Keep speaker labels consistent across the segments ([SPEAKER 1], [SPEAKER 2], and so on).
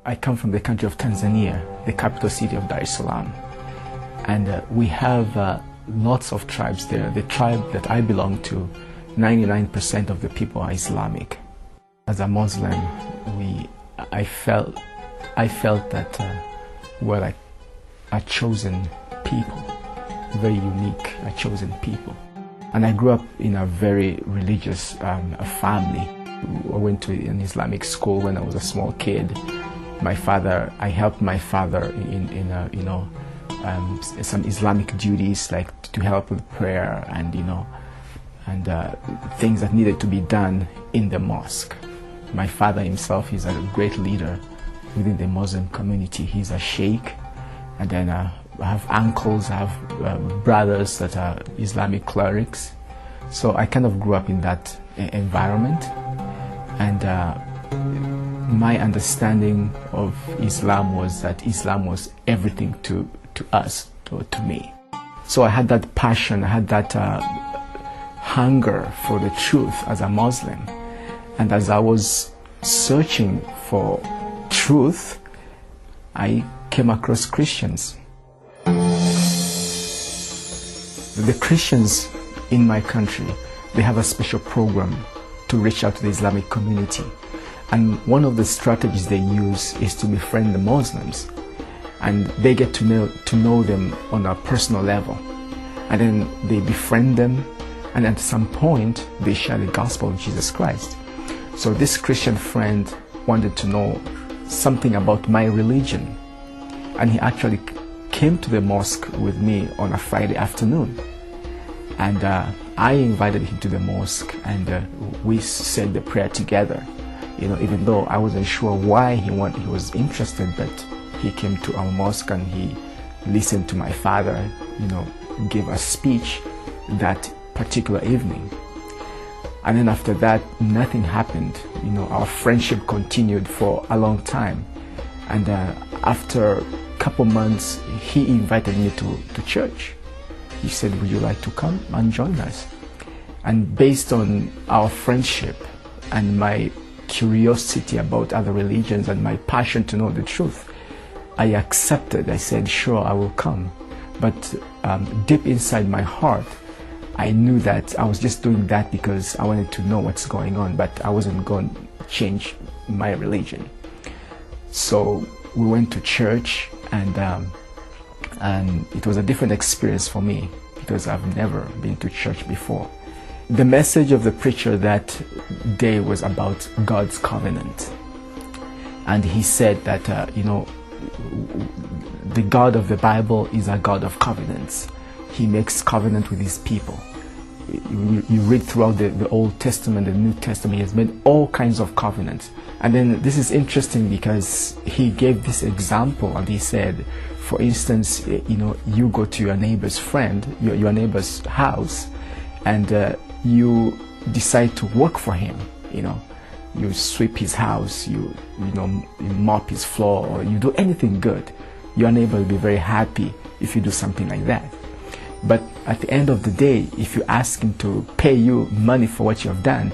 [SPEAKER 1] I come from the country of Tanzania, the capital city of Dar es Salaam. And we have lots of tribes there. The tribe that I belong to, 99% of the people are Islamic. As a Muslim, I felt that we're like a chosen people, very unique, a chosen people. And I grew up in a very religious family. I went to an Islamic school when I was a small kid. I helped my father in some Islamic duties, like to help with prayer and things that needed to be done in the mosque. My father himself is a great leader within the Muslim community. He's a Sheikh, and then I have uncles, I have brothers that are Islamic clerics. So I kind of grew up in that environment, and my understanding of Islam was that Islam was everything to us, to me. So I had that passion, I had that hunger for the truth as a Muslim. And as I was searching for truth, I came across Christians. The Christians in my country, they have a special program to reach out to the Islamic community. And one of the strategies they use is to befriend the Muslims. And they get to know them on a personal level. And then they befriend them, and at some point, they share the gospel of Jesus Christ. So this Christian friend wanted to know something about my religion. And he actually came to the mosque with me on a Friday afternoon. And I invited him to the mosque, and we said the prayer together. Even though I wasn't sure why he was interested, but he came to our mosque and he listened to my father, give a speech that particular evening. And then after that, nothing happened. Our friendship continued for a long time. And after a couple months, he invited me to church. He said, "Would you like to come and join us?" And based on our friendship and my curiosity about other religions and my passion to know the truth, I accepted. I said, "Sure, I will come." But deep inside my heart, I knew that I was just doing that because I wanted to know what's going on, but I wasn't going to change my religion. So we went to church, and it was a different experience for me because I've never been to church before. The message of the preacher that day was about God's covenant. And he said that, the God of the Bible is a God of covenants. He makes covenant with his people. You read throughout the Old Testament, the New Testament, he has made all kinds of covenants. And then this is interesting because he gave this example, and he said, for instance, you go to your neighbor's friend, your neighbor's house, and you decide to work for him. You sweep his house, you mop his floor, or you do anything good. Your neighbor will be very happy if you do something like that. But at the end of the day, if you ask him to pay you money for what you have done,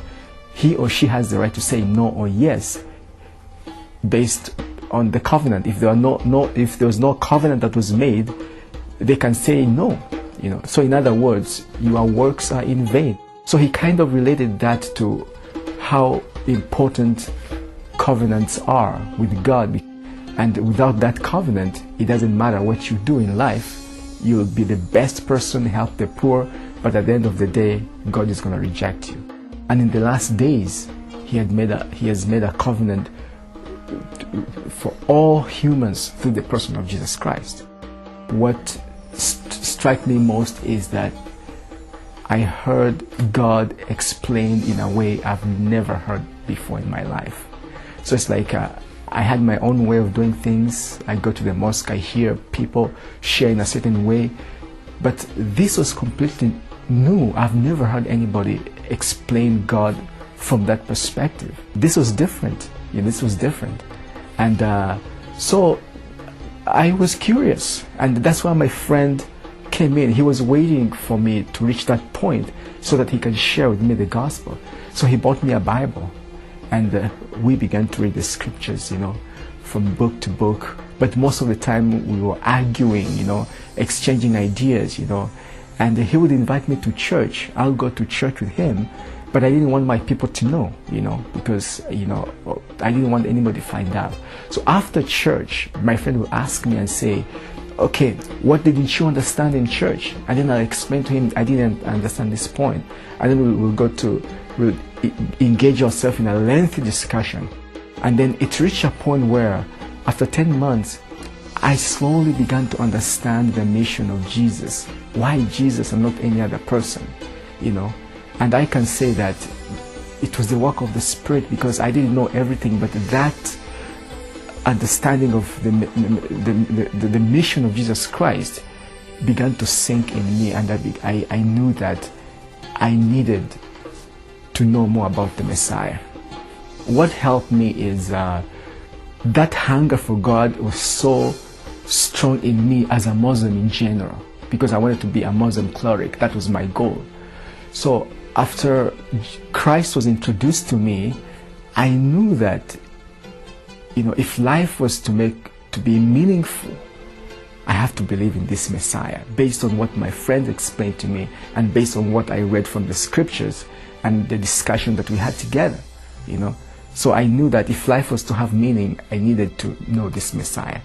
[SPEAKER 1] he or she has the right to say no or yes based on the covenant. If there was no covenant that was made, they can say no. So in other words, your works are in vain. So he kind of related that to how important covenants are with God. And without that covenant, it doesn't matter what you do in life. You'll be the best person, help the poor, but at the end of the day, God is going to reject you. And in the last days, he has made a covenant for all humans through the person of Jesus Christ. What strikes me most is that I heard God explained in a way I've never heard before in my life. So it's like I had my own way of doing things. I go to the mosque, I hear people share in a certain way, but this was completely new. I've never heard anybody explain God from that perspective. This was different. This was different. And so I was curious, and that's why my friend came in. He was waiting for me to reach that point so that he can share with me the gospel. So he bought me a Bible, and we began to read the scriptures, from book to book, but most of the time we were arguing, exchanging ideas, and he would invite me to church. I'll go to church with him, but I didn't want my people to know, because, I didn't want anybody to find out. So after church, my friend would ask me and say, okay, what didn't you understand in church? And then I'll explain to him, I didn't understand this point. And then we'll engage ourselves in a lengthy discussion. And then it reached a point where, after 10 months, I slowly began to understand the mission of Jesus. Why Jesus and not any other person, And I can say that it was the work of the Spirit, because I didn't know everything, but that understanding of the mission of Jesus Christ began to sink in me, and I knew that I needed to know more about the Messiah. What helped me is that hunger for God was so strong in me as a Muslim in general, because I wanted to be a Muslim cleric. That was my goal. So after Christ was introduced to me, I knew that if life was to be meaningful, I have to believe in this Messiah, based on what my friends explained to me and based on what I read from the scriptures and the discussion that we had together, So I knew that if life was to have meaning, I needed to know this Messiah.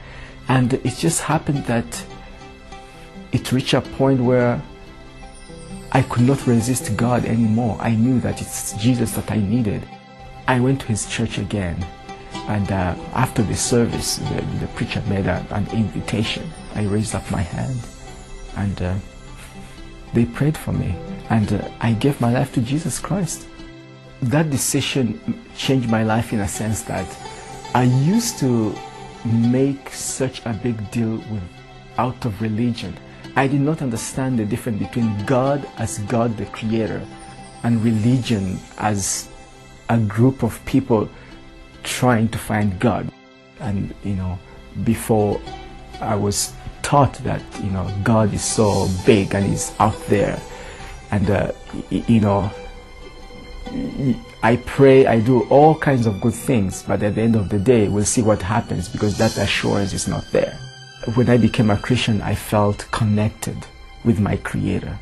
[SPEAKER 1] And it just happened that it reached a point where I could not resist God anymore. I knew that it's Jesus that I needed. I went to his church again. And after the service, the preacher made an invitation. I raised up my hand, and they prayed for me, and I gave my life to Jesus Christ. That decision changed my life in a sense that I used to make such a big deal out of religion. I did not understand the difference between God as God the Creator and religion as a group of people trying to find God. And before I was taught that God is so big and He's out there, and I pray, I do all kinds of good things, but at the end of the day we'll see what happens, because that assurance is not there. When I became a Christian, I felt connected with my Creator.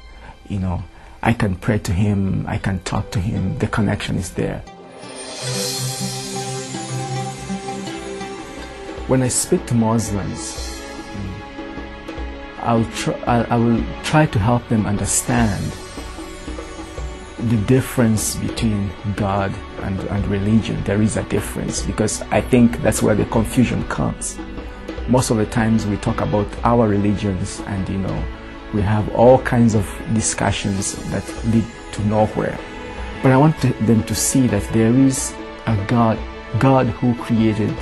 [SPEAKER 1] I can pray to Him, I can talk to Him, the connection is there. When I speak to Muslims, I will try to help them understand the difference between God and religion. There is a difference, because I think that's where the confusion comes. Most of the times we talk about our religions, and we have all kinds of discussions that lead to nowhere. But I want them to see that there is a God who created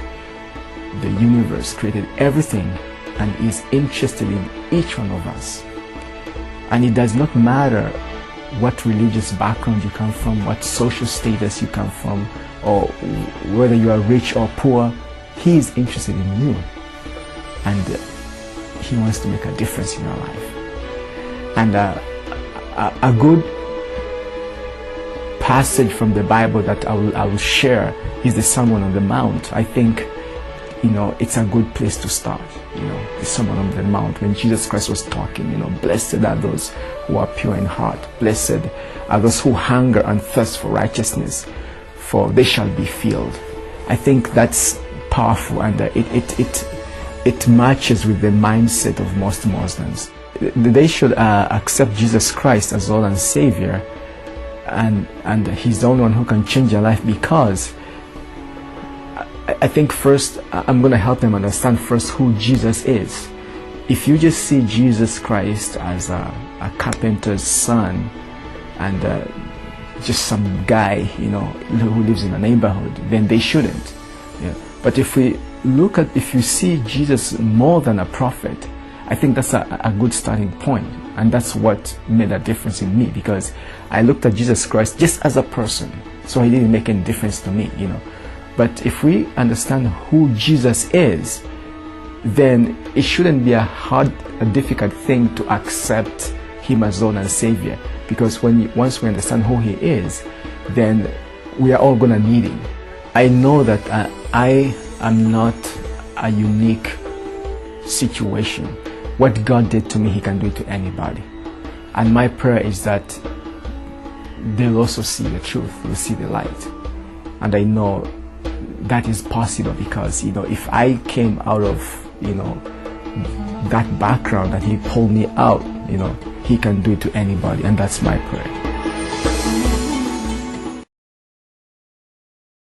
[SPEAKER 1] the universe, created everything, and is interested in each one of us. And it does not matter what religious background you come from, what social status you come from, or whether you are rich or poor. He is interested in you, and He wants to make a difference in your life. And a good passage from the Bible that I will share is the Sermon on the Mount. I think it's a good place to start. The Sermon on the Mount, when Jesus Christ was talking, blessed are those who are pure in heart, blessed are those who hunger and thirst for righteousness, for they shall be filled. I think that's powerful, and it matches with the mindset of most Muslims. They should accept Jesus Christ as Lord and Savior, and He's the only one who can change their life, because I think first I'm going to help them understand first who Jesus is. If you just see Jesus Christ as a carpenter's son and just some guy who lives in a neighborhood, then they shouldn't. But if you see Jesus more than a prophet, I think that's a good starting point. And that's what made a difference in me, because I looked at Jesus Christ just as a person, so He didn't make any difference to me. But if we understand who Jesus is, then it shouldn't be a difficult thing to accept Him as Lord and Savior, because once we understand who He is, then we are all going to need Him. I know that I am not a unique situation. What God did to me, He can do it to anybody. And my prayer is that they'll also see the truth, they'll see the light. And I know that is possible because, if I came out of, that background and He pulled me out, He can do it to anybody. And that's my prayer.